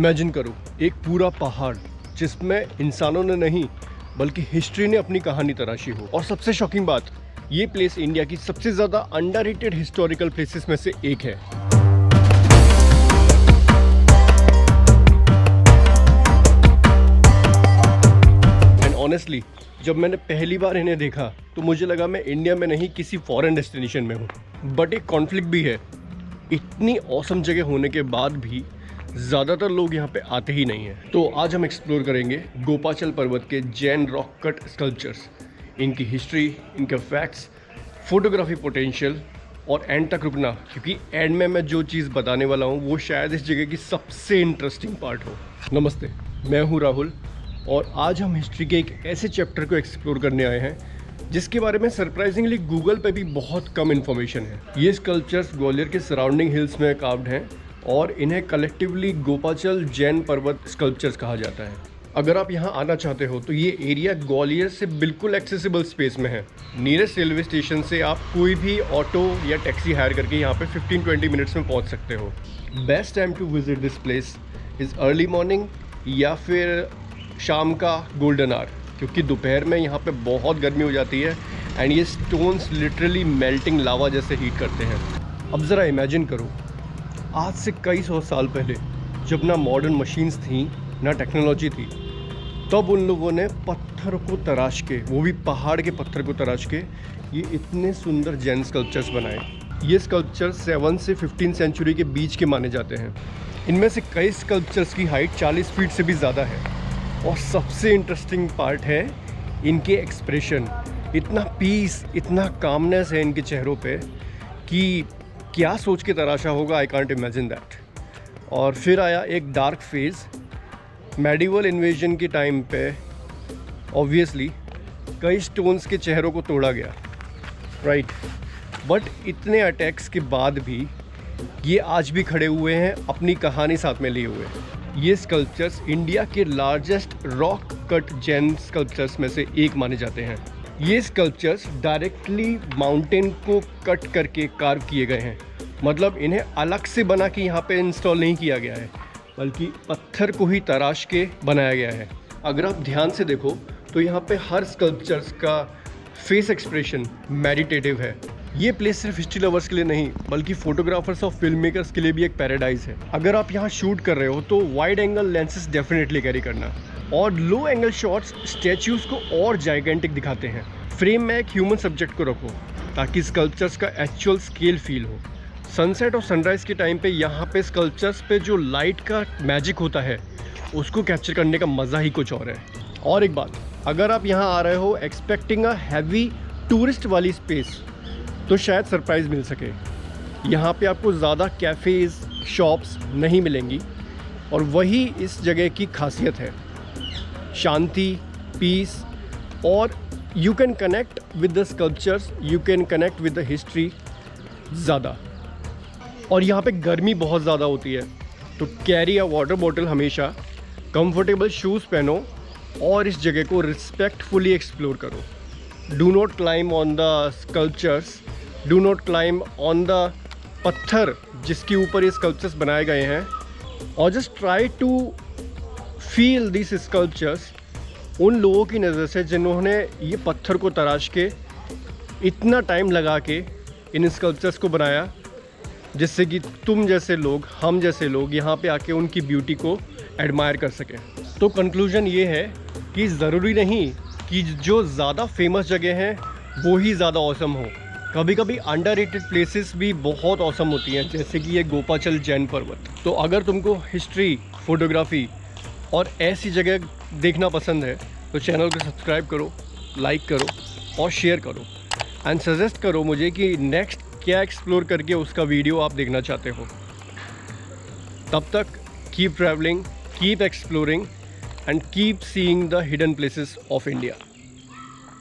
Imagine करो एक पूरा पहाड़ जिसमें इंसानों ने नहीं बल्कि हिस्ट्री ने अपनी कहानी तराशी हो। और सबसे शॉकिंग बात, ये प्लेस इंडिया की सबसे ज़्यादा अंडररेटेड हिस्टोरिकल प्लेसेस में से एक है। एंड ऑनेस्टली जब मैंने पहली बार इन्हें देखा तो मुझे लगा मैं इंडिया में नहीं किसी फॉरेन डेस्टिनेशन में हूँ। बट एक कॉन्फ्लिक्ट भी है, इतनी ऑसम जगह होने के बाद भी ज़्यादातर लोग यहाँ पे आते ही नहीं हैं। तो आज हम एक्सप्लोर करेंगे गोपाचल पर्वत के जैन रॉक कट स्कल्पचर्स, इनकी हिस्ट्री, इनके फैक्ट्स, फोटोग्राफी पोटेंशियल और एंड तक रुकना, क्योंकि एंड में मैं जो चीज़ बताने वाला हूँ वो शायद इस जगह की सबसे इंटरेस्टिंग पार्ट हो। नमस्ते, मैं हूँ राहुल और आज हम हिस्ट्री के एक ऐसे चैप्टर को एक्सप्लोर करने आए हैं जिसके बारे में सरप्राइजिंगली गूगल पे भी बहुत कम इन्फॉर्मेशन है। ये स्कल्पचर्स ग्वालियर के सराउंडिंग हिल्स में कार्व्ड हैं और इन्हें कलेक्टिवली गोपाचल जैन पर्वत स्कल्पचर्स कहा जाता है। अगर आप यहाँ आना चाहते हो तो ये एरिया ग्वालियर से बिल्कुल एक्सेसिबल स्पेस में है। नियरेस्ट रेलवे स्टेशन से आप कोई भी ऑटो या टैक्सी हायर करके यहाँ पे 15-20 मिनट्स में पहुँच सकते हो। Best time to visit this place is early morning या फिर शाम का गोल्डन आवर, क्योंकि दोपहर में यहाँ पे बहुत गर्मी हो जाती है एंड ये स्टोन्स लिटरली मेल्टिंग लावा जैसे हीट करते हैं। अब ज़रा इमेजिन करो, आज से कई सौ साल पहले जब ना मॉडर्न मशीन्स थी ना टेक्नोलॉजी थी, तब उन लोगों ने पत्थर को तराश के, वो भी पहाड़ के पत्थर को तराश के, ये इतने सुंदर जैन स्कल्पचर्स बनाए। ये स्कल्पचर्स 7 से 15 सेंचुरी के बीच के माने जाते हैं। इनमें से कई स्कल्पचर्स की हाइट 40 फीट से भी ज़्यादा है। और सबसे इंटरेस्टिंग पार्ट है इनके एक्सप्रेशन। इतना पीस, इतना कामनेस है इनके चेहरों पे कि क्या सोच के तराशा होगा, आई कांट इमेजिन दैट। और फिर आया एक डार्क फेज़, मेडिवल इन्वेजन के टाइम पे ऑब्वियसली कई स्टोन्स के चेहरों को तोड़ा गया, राइट। बट इतने अटैक्स के बाद भी ये आज भी खड़े हुए हैं, अपनी कहानी साथ में लिए हुए। ये स्कल्पचर्स इंडिया के largest rock cut Jain sculptures में से एक माने जाते हैं। ये स्कल्पचर्स डायरेक्टली माउंटेन को कट करके कार्व किए गए हैं, मतलब इन्हें अलग से बना के यहाँ पे इंस्टॉल नहीं किया गया है, बल्कि पत्थर को ही तराश के बनाया गया है। अगर आप ध्यान से देखो तो यहाँ पे हर स्कल्पचर्स का फेस एक्सप्रेशन मेडिटेटिव है। ये प्लेस सिर्फ हिस्ट्री लवर्स के लिए नहीं बल्कि फोटोग्राफर्स और फिल्म मेकर्स के लिए भी एक पैराडाइज है। अगर आप यहाँ शूट कर रहे हो तो wide angle lenses definitely carry करना, और लो एंगल शॉट्स स्टैच्यूज को और जाइगेंटिक दिखाते हैं। फ्रेम में एक ह्यूमन सब्जेक्ट को रखो ताकि स्कल्पचर्स का एक्चुअल स्केल फील हो। सनसेट और सनराइज के टाइम पे यहाँ पे स्कल्पचर्स पे जो लाइट का मैजिक होता है उसको कैप्चर करने का मज़ा ही कुछ और है। और एक बात, अगर आप यहाँ आ रहे हो एक्सपेक्टिंग अ हैवी टूरिस्ट वाली स्पेस तो शायद सरप्राइज़ मिल सके। यहाँ पे आपको ज़्यादा कैफ़ेज़, शॉप्स नहीं मिलेंगी और वही इस जगह की खासियत है, शांति, पीस, और you can connect with the sculptures, you can connect with the history ज़्यादा। और यहाँ पे गर्मी बहुत ज़्यादा होती है तो कैरी अ वाटर बॉटल हमेशा, कंफर्टेबल शूज़ पहनो और इस जगह को रिस्पेक्टफुली एक्सप्लोर करो। Do not climb on the sculptures, do not climb on the पत्थर जिसके ऊपर ये स्कल्पचर्स बनाए गए हैं, और just try to feel this sculptures उन लोगों की नज़र से जिन्होंने ये पत्थर को तराश के इतना टाइम लगा के इन स्कल्पचर्स को बनाया, जिससे कि तुम जैसे लोग, हम जैसे लोग यहाँ पे आके उनकी ब्यूटी को एडमायर कर सकें। तो कंक्लूजन ये है कि ज़रूरी नहीं कि जो ज़्यादा फेमस जगह हैं वो ही ज़्यादा ऑसम हो। कभी कभी अंडररेटेड प्लेसेस भी बहुत ऑसम होती हैं, जैसे कि ये गोपाचल जैन पर्वत। तो अगर तुमको हिस्ट्री, फोटोग्राफी और ऐसी जगह देखना पसंद है तो चैनल को सब्सक्राइब करो, लाइक करो और शेयर करो, एंड सजेस्ट करो मुझे कि नेक्स्ट क्या एक्सप्लोर करके उसका वीडियो आप देखना चाहते हो। तब तक keep travelling, keep exploring and keep seeing the hidden places of India.